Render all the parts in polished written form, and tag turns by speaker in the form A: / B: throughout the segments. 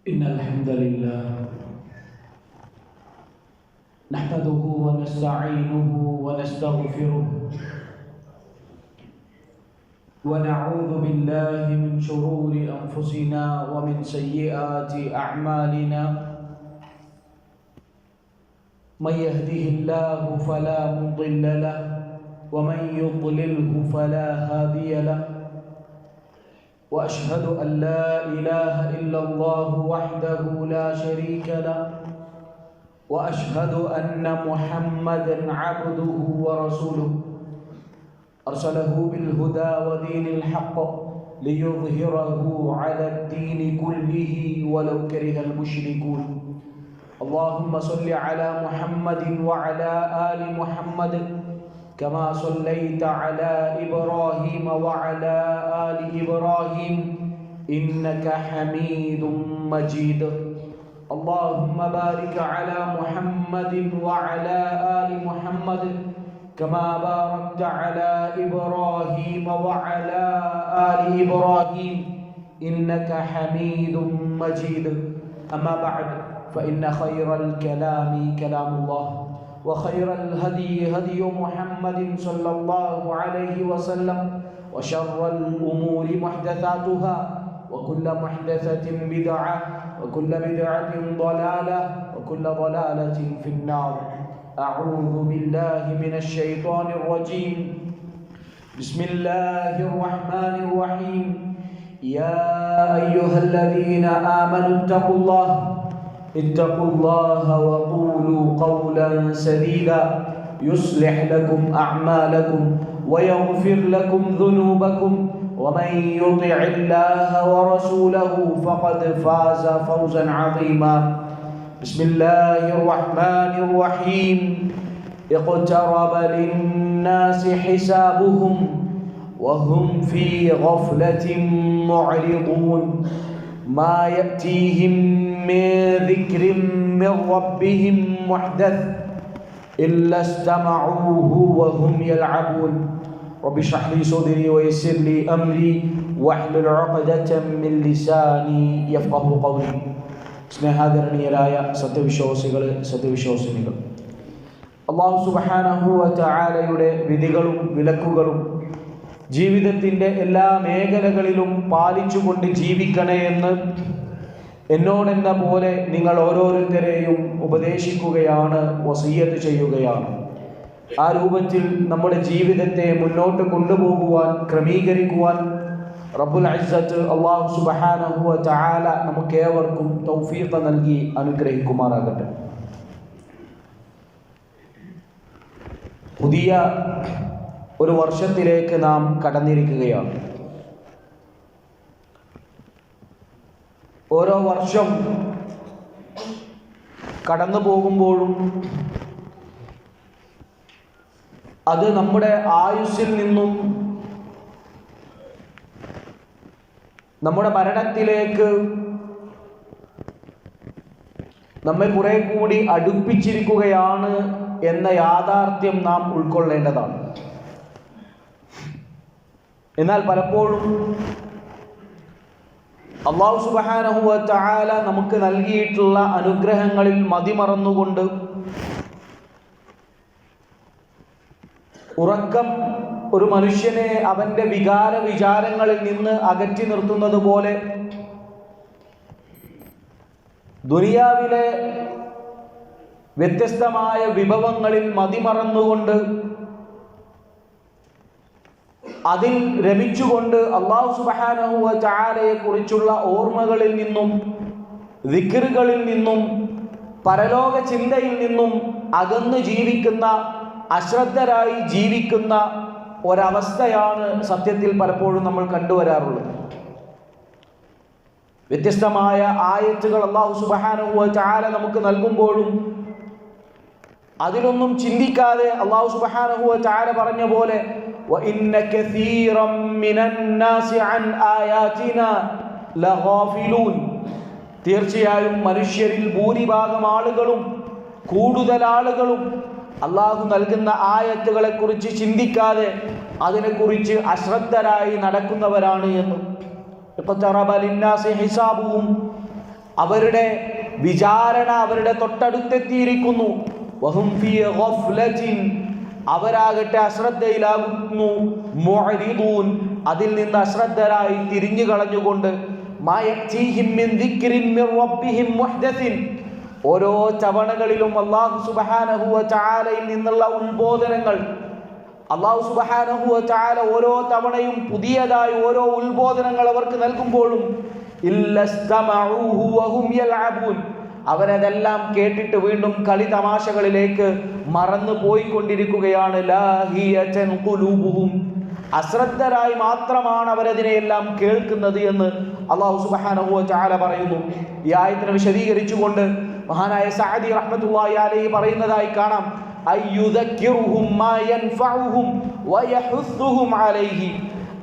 A: إن الحمد لله نحمده ونستعينه ونستغفره ونعوذ بالله من شرور أنفسنا ومن سيئات أعمالنا من يهده الله فلا مضل له ومن يضلله فلا هادي له وأشهد أن لا إله إلا الله وحده لا شريك له وأشهد أن محمدًا عبده ورسوله أرسله بالهدى ودين الحق ليظهره على الدين كله ولو كره المشركون اللهم صل على محمد وعلى آل محمد كما صليت على إبراهيم وعلى آل إبراهيم إنك حميد مجيد اللهم بارك على محمد وعلى آل محمد كما باركت على إبراهيم وعلى آل إبراهيم إنك حميد مجيد أما بعد فإن خير الكلام كلام الله وخير الهدي هدي محمد صلى الله عليه وسلم وشر الأمور محدثاتها وكل محدثة بدعة وكل بدعة ضلالة وكل ضلالة في النار أعوذ بالله من الشيطان الرجيم بسم الله الرحمن الرحيم يا أيها الذين آمنوا اتقوا الله وقولوا قولا سديدا يصلح لكم أعمالكم ويغفر لكم ذنوبكم ومن يطع الله ورسوله فقد فاز فوزا عظيما بسم الله الرحمن الرحيم اقترب للناس حسابهم وهم في غفلة معرضون ما يأتيهم من ذكر من ربهم محدث إلا استمعوه وهم يلعبون رب اشرح لي صدري ويسر لي أمري واحلل عقدة من لساني يفقهوا قولي സ്നേഹാദരണീയരായ സത്യവിശ്വാസികൾ അല്ലാഹു സുബ്ഹാനഹു വ തആലയുടെ വിധികളും വിലക്കുകളും ജീവിതത്തിൻ്റെ എല്ലാ മേഖലകളിലും പാലിച്ചുകൊണ്ട് ജീവിക്കണേ എന്ന് എന്നോടെന്ന പോലെ നിങ്ങൾ ഓരോരുത്തരെയും ഉപദേശിക്കുകയാണ്, വസിയ്യത്ത് ചെയ്യുകയാണ്. ആ രൂപത്തിൽ നമ്മുടെ ജീവിതത്തെ മുന്നോട്ട് കൊണ്ടുപോകുവാൻ, ക്രമീകരിക്കുവാൻ റബ്ബുൽ ഇസ്സത്ത് അല്ലാഹു സുബ്ഹാനഹു വ തആല നമുക്കേവർക്കും തൗഫീഖ് നൽകി അനുഗ്രഹിക്കുമാറാകട്ടെ. പുതിയ ഒരു വർഷത്തിലേക്ക് നാം കടന്നിരിക്കുകയാണ്. ഓരോ വർഷം കടന്നു പോകുമ്പോഴും അത് നമ്മുടെ ആയുസ്സിൽ നിന്നും നമ്മുടെ മരണത്തിലേക്ക് നമ്മെ കുറെ കൂടി അടുപ്പിച്ചിരിക്കുകയാണ് എന്ന യാഥാർത്ഥ്യം നാം ഉൾക്കൊള്ളേണ്ടതാണ്. എന്നാൽ പലപ്പോഴും അല്ലാഹു സുബ്ഹാനഹു വ തആല നമുക്ക് നൽകിയിട്ടുള്ള അനുഗ്രഹങ്ങളിൽ മതിമറന്നുകൊണ്ട് ഉറക്കം ഒരു മനുഷ്യനെ അവൻ്റെ വിചാരങ്ങളിൽ നിന്ന് അകറ്റി നിർത്തുന്നത് പോലെ ദുനിയാവിലെ വ്യത്യസ്തമായ വിഭവങ്ങളിൽ മതിമറന്നുകൊണ്ട് അതിൽ രമിച്ചുകൊണ്ട് അല്ലാഹു സുബ്ഹാനഹു വ തആലയെ കുറിച്ചുള്ള ഓർമ്മകളിൽ നിന്നും ദിക്റുകളിൽ നിന്നും പരലോക ചിന്തയിൽ നിന്നും അകന്നു ജീവിക്കുന്ന, അശ്രദ്ധരായി ജീവിക്കുന്ന ഒരവസ്ഥയാണ് സത്യത്തിൽ പലപ്പോഴും നമ്മൾ കണ്ടുവരാറുള്ളത്. വ്യത്യസ്തമായ ആയത്തുകൾ അല്ലാഹു സുബ്ഹാനഹു വ തആല നമുക്ക് നൽകുമ്പോഴും അതിലൊന്നും ചിന്തിക്കാതെ അല്ലാഹു സുബ്ഹാനഹു വ തആല പറഞ്ഞ പോലെ وَإِنَّ كَثِيرًا مِنَ النَّاسِ عَنْ آيَاتِنَا لَغَافِلُونَ തീർച്ചയായും മനുഷ്യരിൽ ഭൂരിഭാഗം ആളുകളും, കൂടുതൽ ആളുകളും അല്ലാഹു നൽകുന്ന ആയത്തുകളെ കുറിച്ച് ചിന്തിക്കാതെ അതിനെക്കുറിച്ച് അശ്രദ്ധരായി നടക്കുന്നവരാണ് എന്ന്. അവരുടെ വിചാരണ അവരുടെ തൊട്ടടുത്തെത്തിയിരിക്കുന്നു. വഹും ഫീ ഗഫ്ലത്തിൻ, അവരാകട്ടെ അശ്രദ്ധയിലാകുന്നു. മുഅ്രിദൂൻ, അതിൽ നിന്ന് അശ്രദ്ധരായി തിരിഞ്ഞു കളഞ്ഞുകൊണ്ട്. മാ യഅ്തീഹിം മിൻ ദിക്രിൻ മിൻ റബ്ബിഹിം മുഹ്ദസിൻ, ഓരോ തവണകളിലും അല്ലാഹു സുബ്ഹാനഹു വ തആലയിൽ നിന്നുള്ള ഉത്ബോധനങ്ങൾ, അല്ലാഹു സുബ്ഹാനഹു വ തആല ഓരോ തവണയും പുതിയതായി ഓരോ ഉത്ബോധനങ്ങൾ അവർക്ക് നൽകുമ്പോഴും ഇല്ലസ്തമഊഹു വഹും യൽഅബൂൻ, അവരതെല്ലാം കേട്ടിട്ട് വീണ്ടും കളി തമാശകളിലേക്ക് മറന്നു പോയിക്കൊണ്ടിരിക്കുകയാണ്. ലാഹിയതൻ ഖുലൂബുഹും, അശ്രദ്ധരായി മാത്രമാണ് അവരതിനെയെല്ലാം കേൾക്കുന്നത് എന്ന് അല്ലാഹു സുബ്ഹാനഹു വ തആല പറയുന്നു. ഈ ആയത്തിനെ വിശദീകരിച്ചുകൊണ്ട് മഹാനായ സഅദി റഹ്മത്തുള്ളാഹി അലൈഹി പറയുന്നതായി കാണാം, അയ്യുദക്കിറുഹും മാ യൻഫഉഹും വയഹുസ്സുഹും അലൈഹി,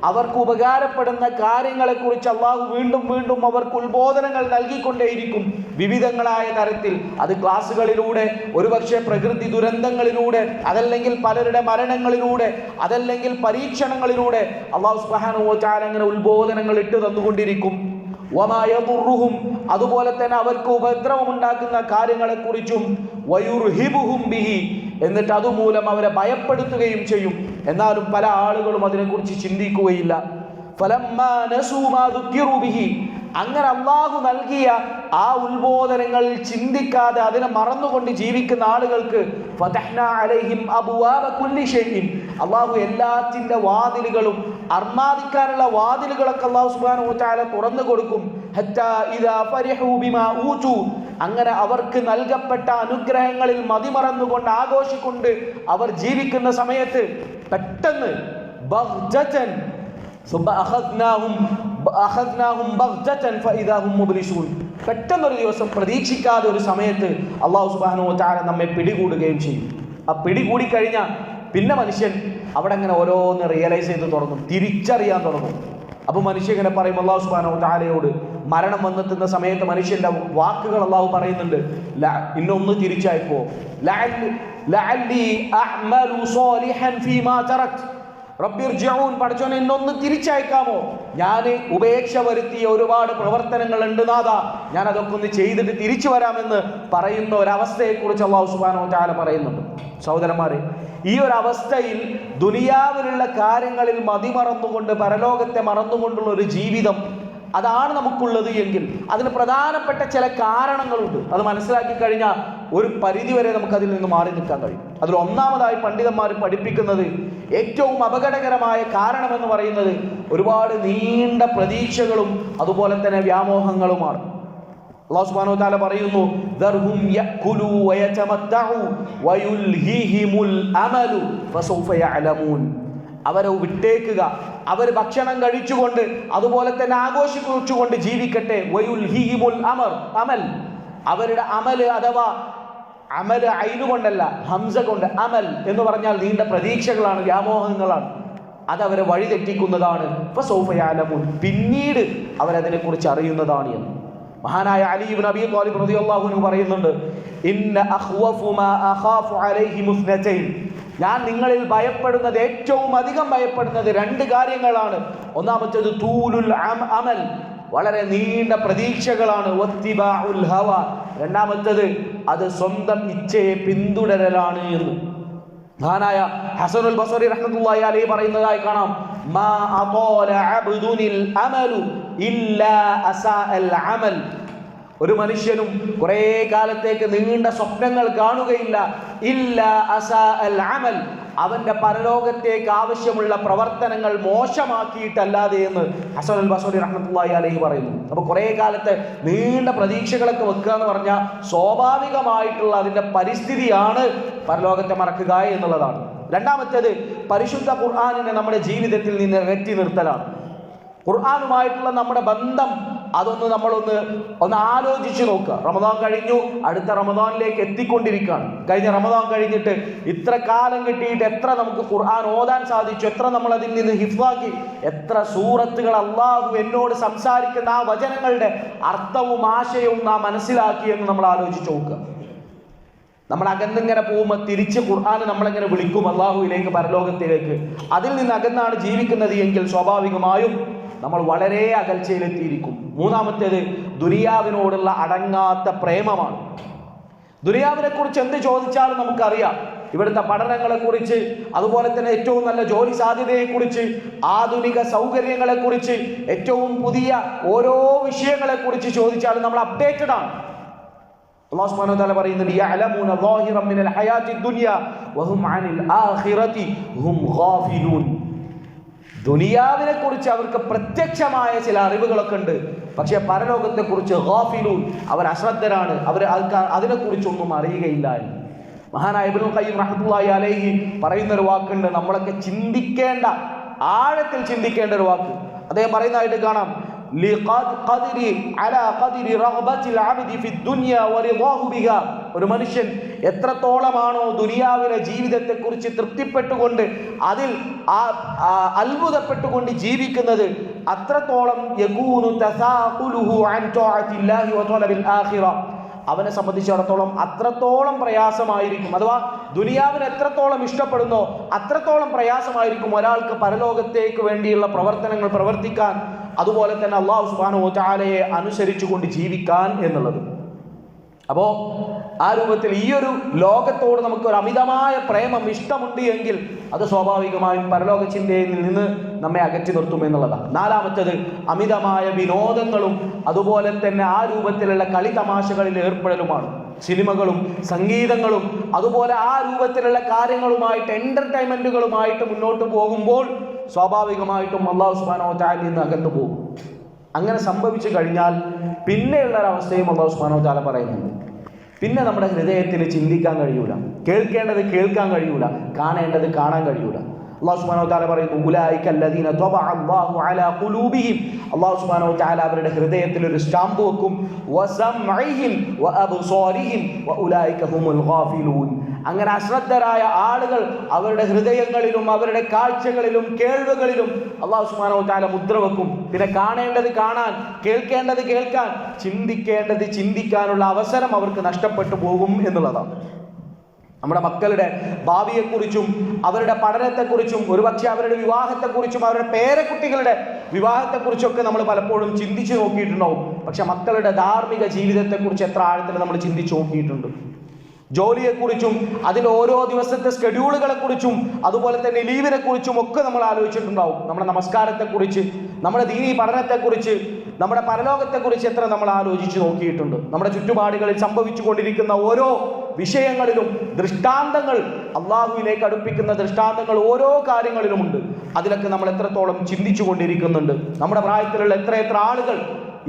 A: അവർക്ക് ഉപകാരപ്പെടുന്ന കാര്യങ്ങളെക്കുറിച്ച് അള്ളാഹു വീണ്ടും വീണ്ടും അവർക്ക് ഉത്ബോധനങ്ങൾ നൽകിക്കൊണ്ടേയിരിക്കും വിവിധങ്ങളായ തരത്തിൽ. അത് ക്ലാസ്സുകളിലൂടെ, ഒരുപക്ഷെ പ്രകൃതി ദുരന്തങ്ങളിലൂടെ, അതല്ലെങ്കിൽ പലരുടെ മരണങ്ങളിലൂടെ, അതല്ലെങ്കിൽ പരീക്ഷണങ്ങളിലൂടെ അള്ളാഹു സുബ്ഹാനഹു വ തആല അങ്ങനെ ഉത്ബോധനങ്ങൾ ഇട്ട് തന്നുകൊണ്ടിരിക്കും. വമാ യദുറുഹും, അതുപോലെ തന്നെ അവർക്ക് ഉപദ്രവം ഉണ്ടാക്കുന്ന കാര്യങ്ങളെക്കുറിച്ചും. വയുർഹിബുഹും ബിഹി, എന്നിട്ട് അതുമൂലം അവരെ ഭയപ്പെടുത്തുകയും ചെയ്യും. എന്നാലും പല ആളുകളും അതിനെക്കുറിച്ച് ചിന്തിക്കുകയില്ല. ഫലമ്മാ നസൂ മാ ദുക്കിറു ബിഹി, അങ്ങനെ അള്ളാഹു നൽകിയ ആ ഉത്ബോധനങ്ങൾ ചിന്തിക്കാതെ അതിനെ മറന്നുകൊണ്ട് ജീവിക്കുന്ന ആളുകൾക്ക് ഫതഹ്നാ അലൈഹിം അബ്വാബ കുല്ലി ഷൈഇൻ, അള്ളാഹു എല്ലാത്തിൻ്റെ വാതിലുകളും, അർമാദിക്കാനുള്ള വാതിലുകളൊക്കെ അള്ളാഹു സുബ്ഹാനഹു വ തആല തുറന്നു കൊടുക്കും. ഹത്താ ഇദാ ഫരിഹു ബിമാ ഊതു, അങ്ങനെ അവർക്ക് നൽകപ്പെട്ട അനുഗ്രഹങ്ങളിൽ മതിമറന്നുകൊണ്ട് ആഘോഷിക്കൊണ്ട് അവർ ജീവിക്കുന്ന സമയത്ത് പെട്ടെന്ന് ബഗ്തതൻ പെട്ടെന്നൊരു ദിവസം, പ്രതീക്ഷിക്കാതെ ഒരു സമയത്ത് അല്ലാഹു സുബ്ഹാനഹു വ തആല നമ്മെ പിടികൂടുകയും ചെയ്യും. ആ പിടികൂടിക്കഴിഞ്ഞാൽ പിന്നെ മനുഷ്യൻ അവിടെ അങ്ങനെ ഓരോന്ന് റിയലൈസ് ചെയ്ത് തുടങ്ങും, തിരിച്ചറിയാൻ തുടങ്ങും. അപ്പോൾ മനുഷ്യൻ ഇങ്ങനെ പറയും അല്ലാഹു സുബ്ഹാനഹു വ തആലയോട്. മരണം വന്നെത്തുന്ന സമയത്ത് മനുഷ്യന്റെ വാക്കുകൾ അല്ലാഹു പറയുന്നുണ്ട്, ഇന്നൊന്ന് തിരിച്ചയക്കോ, ലഅല്ലി അഅ്മലു സാലിഹൻ ഫീമാ തറക്ത് റബ്ബിർജിഊൻ, പടച്ചോനെ എന്നൊന്ന് തിരിച്ചയക്കാമോ, ഞാൻ ഉപേക്ഷ വരുത്തിയ ഒരുപാട് പ്രവർത്തനങ്ങൾ ഉണ്ട് നാഥാ, ഞാൻ അതൊക്കെ ഒന്ന് ചെയ്തിട്ട് തിരിച്ചു വരാമെന്ന് പറയുന്ന ഒരവസ്ഥയെക്കുറിച്ച് അല്ലാഹു സുബ്ഹാനഹു വ തആല പറയുന്നുണ്ട്. സഹോദരന്മാരെ, ഈ ഒരു അവസ്ഥയിൽ ദുനിയാവിലുള്ള കാര്യങ്ങളിൽ മതിമറന്നുകൊണ്ട്, പരലോകത്തെ മറന്നുകൊണ്ടുള്ള ഒരു ജീവിതം അതാണ് നമുക്കുള്ളത് എങ്കിൽ അതിന് പ്രധാനപ്പെട്ട ചില കാരണങ്ങളുണ്ട്. അത് മനസ്സിലാക്കി കഴിഞ്ഞാൽ ഒരു പരിധിവരെ നമുക്കതിൽ നിന്ന് മാറി നിൽക്കാൻ കഴിയും. അതിൽ ഒന്നാമതായി പണ്ഡിതന്മാർ പഠിപ്പിക്കുന്നത് ഏറ്റവും അപകടകരമായ കാരണമെന്ന് പറയുന്നത് ഒരുപാട് നീണ്ട പ്രതീക്ഷകളും അതുപോലെ തന്നെ വ്യാമോഹങ്ങളുമാണ്. അല്ലാഹു സുബ്ഹാനഹു വ തആല പറയുന്നു, ദർഹും യഅകുലു വയതമത്തഉ വയുൽഹിഹിമുൽ അമലു ഫസൗഫ യഅലമൂൻ, അവരെ വിട്ടേക്കുക, അവർ ഭക്ഷണം കഴിച്ചുകൊണ്ട് അതുപോലെ തന്നെ ആഘോഷിച്ചുകൊണ്ട് ജീവിക്കട്ടെ. വയുൽഹിഹിമുൽ അമൽ, അവരുടെ അമല്, അഥവാ അമല് ഐന് കൊണ്ടല്ല ഹംസ കൊണ്ട്, അമൽ എന്ന് പറഞ്ഞാൽ നീണ്ട പ്രതീക്ഷകളാണ്, വ്യാമോഹങ്ങളാണ്, അതവരെ വഴിതെറ്റിക്കുന്നതാണ്. ഫസൗഫ യഅലമൂൻ, പിന്നീട് അവരതിനെക്കുറിച്ച് അറിയുന്നതാണ് എന്ന് മഹാനായ അലി ഇബ്നു അബീ ത്വാലിബ് റളിയല്ലാഹു അൻഹു പറയുന്നുണ്ട്, ഇന്ന അഖ്വഫു മാ അഖാഫു അലൈഹി മുസ്നതൈൻ, ഞാൻ നിങ്ങളിൽ ഭയപ്പെടുന്നത്, ഏറ്റവും അധികം ഭയപ്പെടുന്നത് രണ്ട് കാര്യങ്ങളാണ്. ഒന്നാമത്തേത് തൂലുൽ അമൽ, വളരെ നീണ്ട പ്രതീക്ഷകളാണ്. വത്തിബാഉൽ ഹവ, രണ്ടാമത്തേത് അത് സ്വന്തം ഇച്ഛയെ പിന്തുടരലാണ് എന്ന് മഹാനായ ഹസനുൽ ബസ്രി റഹ്മത്തുള്ളാഹി അലൈഹി പറയുന്നതായി കാണാം, മാ അതാല അബ്ദുനിൽ അമലു ഇല്ലാ അസാഅൽ അമൽ, ഒരു മനുഷ്യനും കുറേ കാലത്തേക്ക് നീണ്ട സ്വപ്നങ്ങൾ കാണുകയില്ല, ഇല്ലാ അസാഅൽ അമൽ, അവന്റെ പരലോകത്തേക്ക് ആവശ്യമുള്ള പ്രവർത്തനങ്ങൾ മോശമാക്കിയിട്ടല്ലാതെ എന്ന് ഹസനുൽ ബസ്രി റഹ്മത്തുള്ളാഹി അലൈഹി പറയുന്നു. അപ്പോൾ കുറേ കാലത്തെ നീണ്ട പ്രതീക്ഷകളൊക്കെ വെക്കുക എന്ന് പറഞ്ഞാൽ സ്വാഭാവികമായിട്ടുള്ള അതിൻ്റെ പരിസ്ഥിതിയാണ് പരലോകത്തെ മറക്കുക എന്നുള്ളതാണ്. രണ്ടാമത്തേത് പരിശുദ്ധ ഖുർആനിനെ നമ്മുടെ ജീവിതത്തിൽ നിന്ന് അകറ്റി നിർത്തലാണ്. ഖുർആനുമായിട്ടുള്ള നമ്മുടെ ബന്ധം അതൊന്ന് നമ്മളൊന്ന് ആലോചിച്ച് നോക്കുക. റമദാൻ കഴിഞ്ഞു, അടുത്ത റമദാനിലേക്ക് എത്തിക്കൊണ്ടിരിക്കുകയാണ്. കഴിഞ്ഞ റമദാൻ കഴിഞ്ഞിട്ട് ഇത്ര കാലം കിട്ടിയിട്ട് എത്ര നമുക്ക് ഖുർആൻ ഓതാൻ സാധിച്ചു, എത്ര നമ്മൾ അതിൽ നിന്ന് ഹിഫ്ളാക്കി, എത്ര സൂറത്തുകൾ അള്ളാഹു എന്നോട് സംസാരിക്കുന്ന ആ വചനങ്ങളുടെ അർത്ഥവും ആശയവും നാം മനസ്സിലാക്കി എന്ന് നമ്മൾ ആലോചിച്ച് നോക്കുക. നമ്മൾ അകന്നിങ്ങനെ പോകുമ്പോൾ തിരിച്ച് ഖുർആൻ നമ്മളെങ്ങനെ വിളിക്കും അള്ളാഹുവിലേക്ക്, പരലോകത്തിലേക്ക്. അതിൽ നിന്ന് അകന്നാണ് ജീവിക്കുന്നത് എങ്കിൽ സ്വാഭാവികമായും നമ്മൾ വളരെ അകൽച്ചയിലെത്തിയിരിക്കും. മൂന്നാമത്തേത് ദുനിയാവിനോടുള്ള അടങ്ങാത്ത പ്രേമമാണ്. ദുനിയാവിനെ കുറിച്ച് എന്ത് ചോദിച്ചാലും നമുക്കറിയാം. ഇവിടുത്തെ പഠനങ്ങളെക്കുറിച്ച്, അതുപോലെ തന്നെ ഏറ്റവും നല്ല ജോലി സാധ്യതയെക്കുറിച്ച്, ആധുനിക സൗകര്യങ്ങളെക്കുറിച്ച്, ഏറ്റവും പുതിയ ഓരോ വിഷയങ്ങളെക്കുറിച്ച് ചോദിച്ചാലും നമ്മൾ അപ്ഡേറ്റഡ് ആണ്. അല്ലാഹു സുബ്ഹാനഹു വ തആല പറയുന്നുണ്ട്, യഅലമൂന ളാഹിറൻ മിനൽ ഹയാത്തി ദുനിയ വഹും അനിൽ ആഖിറതി ഹും ഗാഫിലൂൻ. ദുനിയാവിനെ കുറിച്ച് അവർക്ക് പ്രത്യക്ഷമായ ചില അറിവുകളൊക്കെ ഉണ്ട്, പക്ഷെ പരലോകത്തെ കുറിച്ച് ഗാഫിലൂൻ, അവർ അശ്രദ്ധരാണ്, അവർ അതിനെക്കുറിച്ചൊന്നും അറിയുകയില്ല എന്ന് മഹാനായ ഇബ്നുൽ ഖയ്യിം റഹ്മത്തുള്ളാഹി അലൈഹി പറയുന്ന ഒരു വാക്കുണ്ട്. നമ്മളൊക്കെ ചിന്തിക്കേണ്ട, ആഴത്തിൽ ചിന്തിക്കേണ്ട ഒരു വാക്ക്. അദ്ദേഹം പറയുന്നതായിട്ട് കാണാം, ഒരു മനുഷ്യൻ എത്രത്തോളമാണോ ദുനിയാവിലെ ജീവിതത്തെ കുറിച്ച് തൃപ്തിപ്പെട്ടുകൊണ്ട് അതിൽ അത്ഭുതപ്പെട്ടുകൊണ്ട് ജീവിക്കുന്നത്, അത്രത്തോളം അവനെ സംബന്ധിച്ചിടത്തോളം അത്രത്തോളം പ്രയാസമായിരിക്കും. അഥവാ ദുനിയാവിനെ എത്രത്തോളം ഇഷ്ടപ്പെടുന്നോ അത്രത്തോളം പ്രയാസമായിരിക്കും ഒരാൾക്ക് പരലോകത്തേക്ക് വേണ്ടിയുള്ള പ്രവർത്തനങ്ങൾ പ്രവർത്തിക്കാൻ, അതുപോലെ തന്നെ അല്ലാഹു സുബ്ഹാനഹു വ തആലയെ അനുസരിച്ചുകൊണ്ട് ജീവിക്കാൻ എന്നുള്ളത്. അപ്പോൾ ആ രൂപത്തിൽ ഈ ഒരു ലോകത്തോട് നമുക്ക് ഒരു അമിതമായ പ്രേമം, ഇഷ്ടമുണ്ട് എങ്കിൽ അത് സ്വാഭാവികമായും പരലോക ചിന്തയിൽ നിന്ന് നമ്മെ അകറ്റി നിർത്തും എന്നുള്ളതാണ്. നാലാമത്തേത് അമിതമായ വിനോദങ്ങളും അതുപോലെ തന്നെ ആ രൂപത്തിലുള്ള കളി തമാശകളിൽ ഏർപ്പെടലുമാണ്. സിനിമകളും സംഗീതങ്ങളും അതുപോലെ ആ രൂപത്തിലുള്ള കാര്യങ്ങളുമായിട്ട്, എൻ്റർടൈൻമെൻറ്റുകളുമായിട്ട് മുന്നോട്ട് പോകുമ്പോൾ സ്വാഭാവികമായിട്ടും അല്ലാഹു സുബ്ഹാനഹു വ തആലയിൽ നിന്ന് അകന്നു പോകും. അങ്ങനെ സംഭവിച്ചു കഴിഞ്ഞാൽ പിന്നെയുള്ള ഒരവസ്ഥയും അല്ലാഹു സുബ്ഹാനഹു വ തആല പറയുന്നുണ്ട്. പിന്നെ നമ്മുടെ ഹൃദയത്തിന് ചിന്തിക്കാൻ കഴിയൂല, കേൾക്കേണ്ടത് കേൾക്കാൻ കഴിയൂല, കാണേണ്ടത് കാണാൻ കഴിയൂല. അല്ലാഹു സുബ്ഹാനഹു വ തആല പറയുന്നു, ഉലൈക അല്ലദീന തബഅ അല്ലാഹു അലാ ഖുലൂബിഹിം. അല്ലാഹു സുബ്ഹാനഹു വ തആല അവരുടെ ഹൃദയത്തിൽ ഒരു സ്റ്റാമ്പ് വെക്കും. വസംഇഹിം വഅബ്സാരിഹിം വഉലൈക ഹുമുൽ ഗാഫിലൂൻ. അങ്ങനെ അശ്രദ്ധരായ ആളുകൾ അവരുടെ ഹൃദയങ്ങളിലും അവരുടെ കാഴ്ചകളിലും കേൾവികളിലും അല്ലാഹു സുബ്ഹാനഹു വ തആല മുദ്ര വെക്കും. പിന്നെ കാണേണ്ടത് കാണാൻ, കേൾക്കേണ്ടത് കേൾക്കാൻ, ചിന്തിക്കേണ്ടത് ചിന്തിക്കാനുള്ള അവസരം അവർക്ക് നഷ്ടപ്പെട്ടു പോകും എന്നുള്ളതാണ്. നമ്മുടെ മക്കളുടെ ഭാവിയെക്കുറിച്ചും അവരുടെ പഠനത്തെക്കുറിച്ചും ഒരുപക്ഷെ അവരുടെ വിവാഹത്തെക്കുറിച്ചും അവരുടെ പേരക്കുട്ടികളുടെ വിവാഹത്തെക്കുറിച്ചൊക്കെ നമ്മൾ പലപ്പോഴും ചിന്തിച്ചു നോക്കിയിട്ടുണ്ടാവും. പക്ഷെ മക്കളുടെ ധാർമ്മിക ജീവിതത്തെക്കുറിച്ച് എത്ര ആഴത്തിൽ നമ്മൾ ചിന്തിച്ചു നോക്കിയിട്ടുണ്ട്? ജോലിയെക്കുറിച്ചും അതിൽ ഓരോ ദിവസത്തെ സ്കെഡ്യൂളുകളെക്കുറിച്ചും അതുപോലെ തന്നെ ലീവിനെ കുറിച്ചും ഒക്കെ നമ്മൾ ആലോചിച്ചിട്ടുണ്ടാവും. നമ്മുടെ നമസ്കാരത്തെക്കുറിച്ച്, നമ്മുടെ ദീനീ പഠനത്തെക്കുറിച്ച്, നമ്മുടെ പരലോകത്തെക്കുറിച്ച് എത്ര നമ്മൾ ആലോചിച്ച് നോക്കിയിട്ടുണ്ട്? നമ്മുടെ ചുറ്റുപാടുകളിൽ സംഭവിച്ചു കൊണ്ടിരിക്കുന്ന ഓരോ വിഷയങ്ങളിലും ദൃഷ്ടാന്തങ്ങൾ, അള്ളാഹുവിലേക്ക് അടുപ്പിക്കുന്ന ദൃഷ്ടാന്തങ്ങൾ ഓരോ കാര്യങ്ങളിലുമുണ്ട്. അതിലൊക്കെ നമ്മൾ എത്രത്തോളം ചിന്തിച്ചു കൊണ്ടിരിക്കുന്നുണ്ട്? നമ്മുടെ പ്രായത്തിലുള്ള എത്ര ആളുകൾ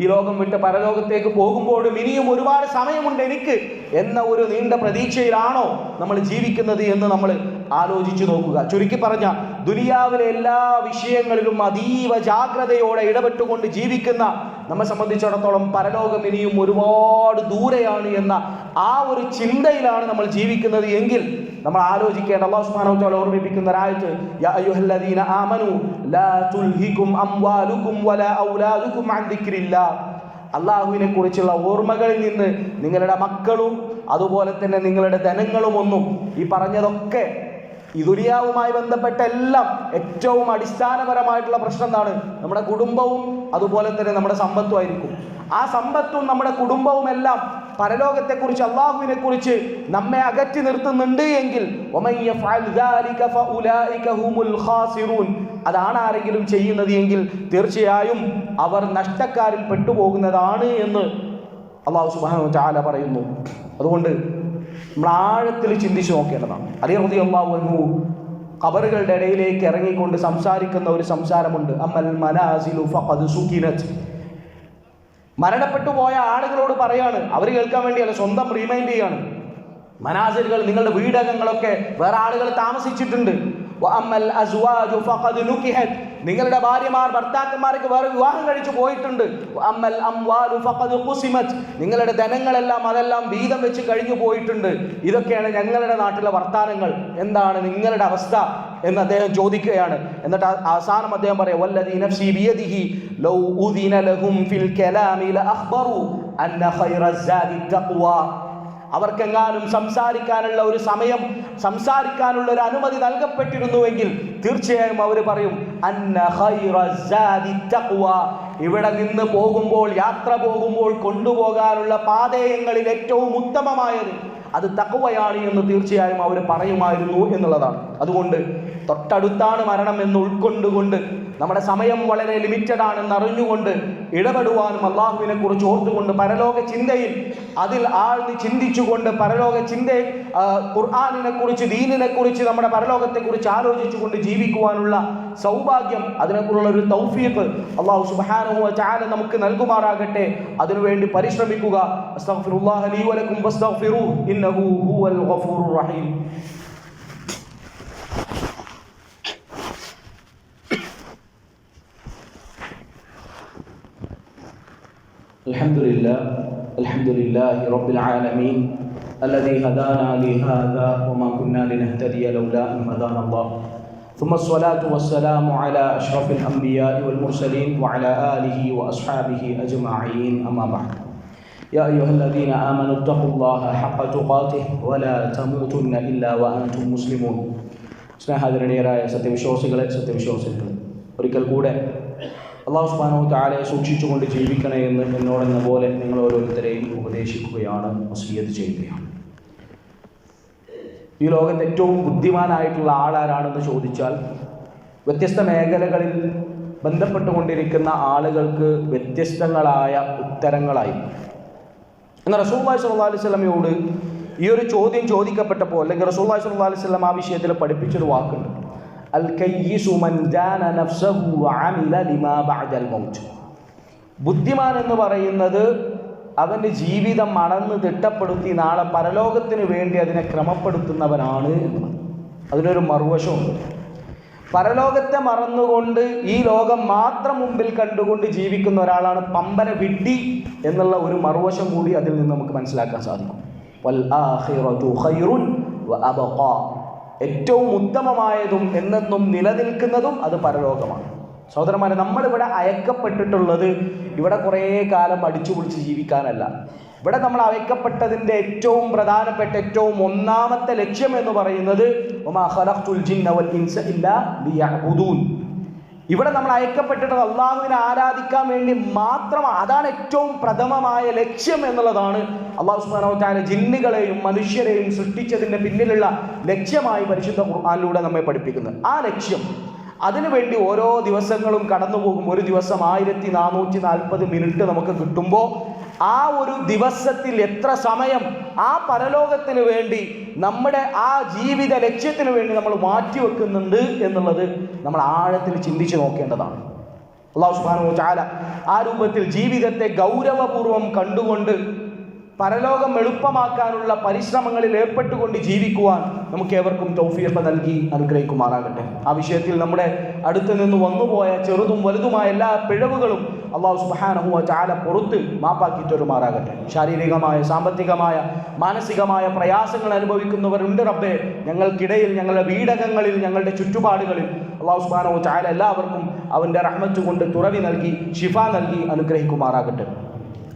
A: ഈ ലോകം വിട്ട് പരലോകത്തേക്ക് പോകുമ്പോഴും ഇനിയും ഒരുപാട് സമയമുണ്ട് എനിക്ക് എന്ന ഒരു നീണ്ട പ്രതീക്ഷയിലാണോ നമ്മൾ ജീവിക്കുന്നത് എന്ന് നമ്മൾ ആലോചിച്ചു നോക്കുക. ചുരുക്കി പറഞ്ഞ, ദുനിയാവിലെ എല്ലാ വിഷയങ്ങളിലും അതീവ ജാഗ്രതയോടെ ഇടപെട്ടുകൊണ്ട് ജീവിക്കുന്ന നമ്മെ സംബന്ധിച്ചിടത്തോളം പരലോകം ഇനിയും ഒരുപാട് ദൂരെയാണ് എന്ന ആ ഒരു ചിന്തയിലാണ് നമ്മൾ ജീവിക്കുന്നത് എങ്കിൽ നമ്മൾ ആലോചിക്കേണ്ട, അല്ലാഹു സുബ്ഹാനഹു വ തആല ഓർമ്മിപ്പിക്കുന്ന ഒരായത്ത്, യാ അയ്യുഹല്ലദീന ആമനു ലാ തുൽഹികും അംവാലുകും വലാ ഔലാദുകും അൻ ദിക്രില്ലാഹ്. അള്ളാഹുവിനെ കുറിച്ചുള്ള ഓർമ്മകളിൽ നിന്ന് നിങ്ങളുടെ മക്കളും അതുപോലെ തന്നെ നിങ്ങളുടെ ധനങ്ങളും ഒന്നും, ഈ പറഞ്ഞതൊക്കെ ഈ ദുനിയാവുമായി ബന്ധപ്പെട്ട എല്ലാം ഏറ്റവും അടിസ്ഥാനപരമായിട്ടുള്ള പ്രശ്നം എന്താണ്? നമ്മുടെ കുടുംബവും അതുപോലെ തന്നെ നമ്മുടെ സമ്പത്തും ആയിരിക്കും. ആ സമ്പത്തും നമ്മുടെ കുടുംബവും എല്ലാം പരലോകത്തെക്കുറിച്ച്, അള്ളാഹുവിനെ കുറിച്ച് നമ്മെ അകറ്റി നിർത്തുന്നുണ്ട് എങ്കിൽ അതാണ് ആരെങ്കിലും ചെയ്യുന്നത് എങ്കിൽ തീർച്ചയായും അവർ നഷ്ടക്കാരിൽ പെട്ടുപോകുന്നതാണ് എന്ന് അല്ലാഹു സുബ്ഹാനഹു വ തആല പറയുന്നു. അതുകൊണ്ട് നമ്മൾ ആഴത്തിൽ ചിന്തിച്ചു നോക്കേണ്ടതാണ്. അലി റളിയല്ലാഹു അൻഹു ഖബറുകളുടെ ഇടയിലേക്ക് ഇറങ്ങിക്കൊണ്ട് സംസാരിക്കുന്ന ഒരു സംസാരമുണ്ട്. അമൽ മനാസിലു ഫഖദ് സുകിനത്. മരണപ്പെട്ടു പോയ ആളുകളോട് പറയാണ്, അവർ കേൾക്കാൻ വേണ്ടിയല്ല, സ്വന്തം റീമൈൻഡ് ചെയ്യാണ്. മനാസിലുകൾ, നിങ്ങളുടെ വീടകങ്ങളൊക്കെ വേറെ ആളുകൾ താമസിച്ചിട്ടുണ്ട്. വഅമ്മൽ അസ്വാജു ഫഖദ് നുകിഹത്. നിങ്ങളുടെ ഭാര്യമാർ, ഭർത്താക്കന്മാർക്ക് വേറെ വിവാഹം കഴിച്ചു പോയിട്ടുണ്ട്. വഅമ്മൽ അംവാലു ഫഖദ് ഖുസിമത്. നിങ്ങളുടെ ധനങ്ങളെല്ലാം അതെല്ലാം വീതം വെച്ച് കഴിഞ്ഞു പോയിട്ടുണ്ട്. ഇതൊക്കെയാണ് ഞങ്ങളുടെ നാട്ടിലെ വർത്താനങ്ങൾ. എന്താണ് നിങ്ങളുടെ അവസ്ഥ എന്ന് അദ്ദേഹം ചോദിക്കുകയാണ്. എന്നിട്ട് അവസാനം അദ്ദേഹം പറയാം, വല്ലദീ നഫ്സി ബിയദിഹി ലൗ ഉദിന ലഹും ഫിൽ കലാമി ലഅഖ്ബറു അന്ന ഖൈറ സാദി തഖ്വ. അവർക്കെങ്ങാനും സംസാരിക്കാനുള്ള ഒരു സമയം, സംസാരിക്കാനുള്ള ഒരു അനുമതി നൽകപ്പെട്ടിരുന്നുവെങ്കിൽ തീർച്ചയായും അവർ പറയും അന്ന ഖൈറ സാദി തഖ്വ, ഇവിടെ നിന്ന് പോകുമ്പോൾ, യാത്ര പോകുമ്പോൾ കൊണ്ടുപോകാനുള്ള പാതേയങ്ങളിൽ ഏറ്റവും ഉത്തമമായത് അത് തഖ്വയാണ് എന്ന് തീർച്ചയായും അവർ പറയുമായിരുന്നു എന്നുള്ളതാണ്. അതുകൊണ്ട് തൊട്ടടുത്താണ് മരണം എന്ന് ഉൾക്കൊണ്ടുകൊണ്ട്, നമ്മുടെ സമയം വളരെ ലിമിറ്റഡ് ആണെന്ന് അറിഞ്ഞുകൊണ്ട് ഇടപെടുവാനും അള്ളാഹുവിനെ കുറിച്ച് ഓർത്തുകൊണ്ട് പരലോക ചിന്തയിൽ അതിൽ ആഴ്ന്ന് ചിന്തിച്ചുകൊണ്ട് പരലോക ചിന്തയിൽ ഖുർആനിനെ കുറിച്ച്, ദീനിനെ കുറിച്ച്, നമ്മുടെ പരലോകത്തെ കുറിച്ച് ആലോചിച്ചുകൊണ്ട് ജീവിക്കുവാനുള്ള സൗഭാഗ്യം, അതിനെക്കുറിച്ചുള്ള ഒരു തൗഫീഖ് അല്ലാഹു സുബ്ഹാനഹു വ തആല നമുക്ക് നൽകുമാറാകട്ടെ. അതിനുവേണ്ടി പരിശ്രമിക്കുക. അസ്തഗ്ഫിറുല്ലാഹ ലീ വലക്കും ഫസ്തഗ്ഫിറൂഹു ഇന്നഹു ഹുവൽ ഗഫൂറുർ റഹീം. الحمد لله رب العالمين الذي هدانا لهذا وما كنا لنهتدي لولا أن هدانا الله ثم الصلاة والسلام على أشرف الأنبياء والمرسلين وعلى آله وأصحابه أجمعين أما بعد يا أيها الذين آمنوا اتقوا الله حق تقاته ولا تموتن إلا وأنتم مسلمون. സ്നേഹാദരണീയരായ സത്യവിശ്വാസികളെ, സത്യവിശ്വാസികളെ, ഒരിക്കൽ കൂടെ അല്ലാഹു സുബ്ഹാനഹു വ തആലയെ സൂക്ഷിച്ചുകൊണ്ട് ജീവിക്കണേ എന്ന് എന്നോടെന്ന പോലെ നിങ്ങൾ ഓരോരുത്തരെയും ഉപദേശിക്കുകയാണ്, വസിയ്യത്ത് ചെയ്യുകയാണ്. ഈ ലോകത്ത് ഏറ്റവും ബുദ്ധിമാനായിട്ടുള്ള ആളാരാണെന്ന് ചോദിച്ചാൽ വ്യത്യസ്ത മേഖലകളിൽ ബന്ധപ്പെട്ടുകൊണ്ടിരിക്കുന്ന ആളുകൾക്ക് വ്യത്യസ്തങ്ങളായ ഉത്തരങ്ങളായി. എന്നാൽ റസൂലുള്ളാഹി സ്വല്ലല്ലാഹു അലൈഹി വസല്ലമയോട് ഈ ഒരു ചോദ്യം ചോദിക്കപ്പെട്ടപ്പോൾ, അല്ലെങ്കിൽ റസൂലുള്ളാഹി സ്വല്ലല്ലാഹു അലൈഹി വസല്ലം ആ വിഷയത്തിൽ പഠിപ്പിച്ചൊരു വാക്കുണ്ട്, അൽ കയ്യിസു മൻ ദാന നഫ്സഹു വഅമില ലിമാ ബഅദൽ മൗത്ത്. ബുദ്ധിമാൻ എന്ന് പറയുന്നത് അവൻ്റെ ജീവിതം അളന്ന് തിട്ടപ്പെടുത്തി നാളെ പരലോകത്തിന് വേണ്ടി അതിനെ ക്രമപ്പെടുത്തുന്നവനാണ് എന്ന്. അതിനൊരു മറുവശമുണ്ട്. പരലോകത്തെ മറന്നുകൊണ്ട് ഈ ലോകം മാത്രം മുമ്പിൽ കണ്ടുകൊണ്ട് ജീവിക്കുന്ന ഒരാളാണ് പമ്പര വിഡ്ഢി എന്നുള്ള ഒരു മറുവശം കൂടി അതിൽ നിന്ന് നമുക്ക് മനസ്സിലാക്കാൻ സാധിക്കും. വൽ ആഖിറതു ഖൈറുൻ വ അബ്ഖാ, ഏറ്റവും ഉത്തമമായതും എന്നെന്നും നിലനിൽക്കുന്നതും അത് പരലോകമാണ്. സഹോദരന്മാരെ, നമ്മളിവിടെ അയക്കപ്പെട്ടിട്ടുള്ളത് ഇവിടെ കുറേ കാലം അടിച്ചു പൊളിച്ച് ജീവിക്കാനല്ല. ഇവിടെ നമ്മൾ അയക്കപ്പെട്ടതിൻ്റെ ഏറ്റവും പ്രധാനപ്പെട്ട, ഏറ്റവും ഒന്നാമത്തെ ലക്ഷ്യം എന്ന് പറയുന്നത് വമാ ഖലഖ്തുൽ ജിന്ന വൽ ഇൻസ ഇല്ലാ ലിയഅ്ബുദൂൻ. ഇവിടെ നമ്മൾ അയക്കപ്പെട്ടിട്ട് അള്ളാഹുവിനെ ആരാധിക്കാൻ വേണ്ടി മാത്രമാണ്. അതാണ് ഏറ്റവും പ്രഥമമായ ലക്ഷ്യം എന്നുള്ളതാണ് അല്ലാഹു സുബ്ഹാനഹു വ തആല ജിന്നുകളെയും മനുഷ്യരെയും സൃഷ്ടിച്ചതിൻ്റെ പിന്നിലുള്ള ലക്ഷ്യമായി പരിശുദ്ധ ഖുർആനിലൂടെ നമ്മെ പഠിപ്പിക്കുന്നത്. ആ ലക്ഷ്യം, അതിനുവേണ്ടി ഓരോ ദിവസങ്ങളും കടന്നു പോകും. ഒരു ദിവസം 1440 മിനിറ്റ് നമുക്ക് കിട്ടുമ്പോൾ ആ ഒരു ദിവസത്തിൽ എത്ര സമയം ആ പരലോകത്തിന് വേണ്ടി, നമ്മുടെ ആ ജീവിത ലക്ഷ്യത്തിന് വേണ്ടി നമ്മൾ മാറ്റിവെക്കുന്നുണ്ട് എന്നുള്ളത് നമ്മൾ ആഴത്തിൽ ചിന്തിച്ച് നോക്കേണ്ടതാണ്. അല്ലാഹു സുബ്ഹാനഹു വ തആല ആ രൂപത്തിൽ ജീവിതത്തെ ഗൗരവപൂർവ്വം കണ്ടുകൊണ്ട് പരലോകം എളുപ്പമാക്കാനുള്ള പരിശ്രമങ്ങളിൽ ഏർപ്പെട്ടുകൊണ്ട് ജീവിക്കുവാൻ നമുക്ക് ഏവർക്കും തൗഫീഖ് നൽകി അനുഗ്രഹിക്കുമാറാകട്ടെ. ആ വിഷയത്തിൽ നമ്മുടെ അടുത്ത് നിന്ന് വന്നുപോയ ചെറുതും വലുതുമായ എല്ലാ പിഴവുകളും അല്ലാഹു സുബ്ഹാനഹു വ തആല പുറത്ത് മാപ്പാക്കി തരുമാറാകട്ടെ. ശാരീരികമായ, സാമ്പത്തികമായ, മാനസികമായ പ്രയാസങ്ങൾ അനുഭവിക്കുന്നവരുണ്ട് റബ്ബേ. ഞങ്ങൾക്കിടയിൽ, ഞങ്ങളുടെ വീടകങ്ങളിൽ, ഞങ്ങളുടെ ചുറ്റുപാടുകളിൽ അല്ലാഹു സുബ്ഹാനഹു വ തആല എല്ലാവർക്കും അവൻ്റെ റഹ്മത്ത് കൊണ്ട് തുറവി നൽകി ശിഫ നൽകി അനുഗ്രഹിക്കുമാറാകട്ടെ.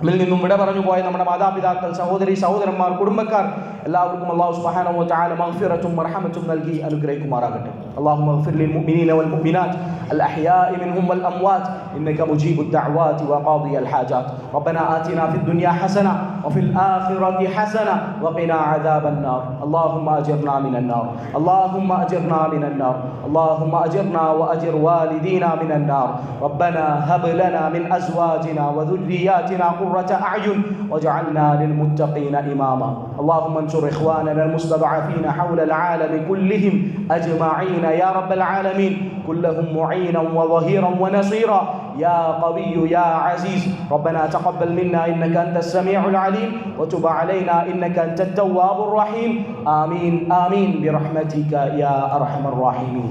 A: നമ്മിൽ നിന്നും വിട പറഞ്ഞു പോയ നമ്മുടെ മാതാപിതാക്കൾ, സഹോദരി സഹോദരന്മാർ, കുടുംബക്കാർ എല്ലാവർക്കും അല്ലാഹു സുബ്ഹാനഹു വ തആല മഗ്ഫിറത്തും മർഹമത്തും നൽകി അനുഗ്രഹിക്കുമാറാകട്ടെ. അല്ലാഹുമ്മ ഗ്ഫിർ ലിൽ മുഅ്മിനീന വൽ മുഅ്മിനാത്ത് അൽ അഹ്യാഇ മിൻഹും വൽ അംവാത്ത് ഇന്നക മുജീബുദ് ദഅവാതി വ ഖാദിയൽ ഹാജാത്ത്. റബ്ബനാ ആതിനാ ഫിദ് ദുനിയാ ഹസന വഫിൽ ആഖിറതി ഹസന വഖിനാ അദാബൻ നാർ. അല്ലാഹുമ്മ അജിർനാ മിനൻ നാർ. അല്ലാഹുമ്മ അജിർനാ മിനൻ നാർ. അല്ലാഹുമ്മ അജിർനാ വഅജിർ വാലിദീനാ മിനൻ നാർ. റബ്ബനാ ഹബ് ലനാ മിൻ അസ്വാജിനാ വദുർരിയാതിനാ قرة أعين واجعلنا للمتقين إماما. اللهم انصر إخواننا المستضعفين حول العالم كلهم أجمعين يا رب العالمين، كلهم معينا وظهيرا ونصيرا يا قوي يا عزيز. ربنا تقبل منا إنك أنت السميع العليم وتب علينا إنك أنت التواب الرحيم. آمين آمين برحمتك يا أرحم الراحمين.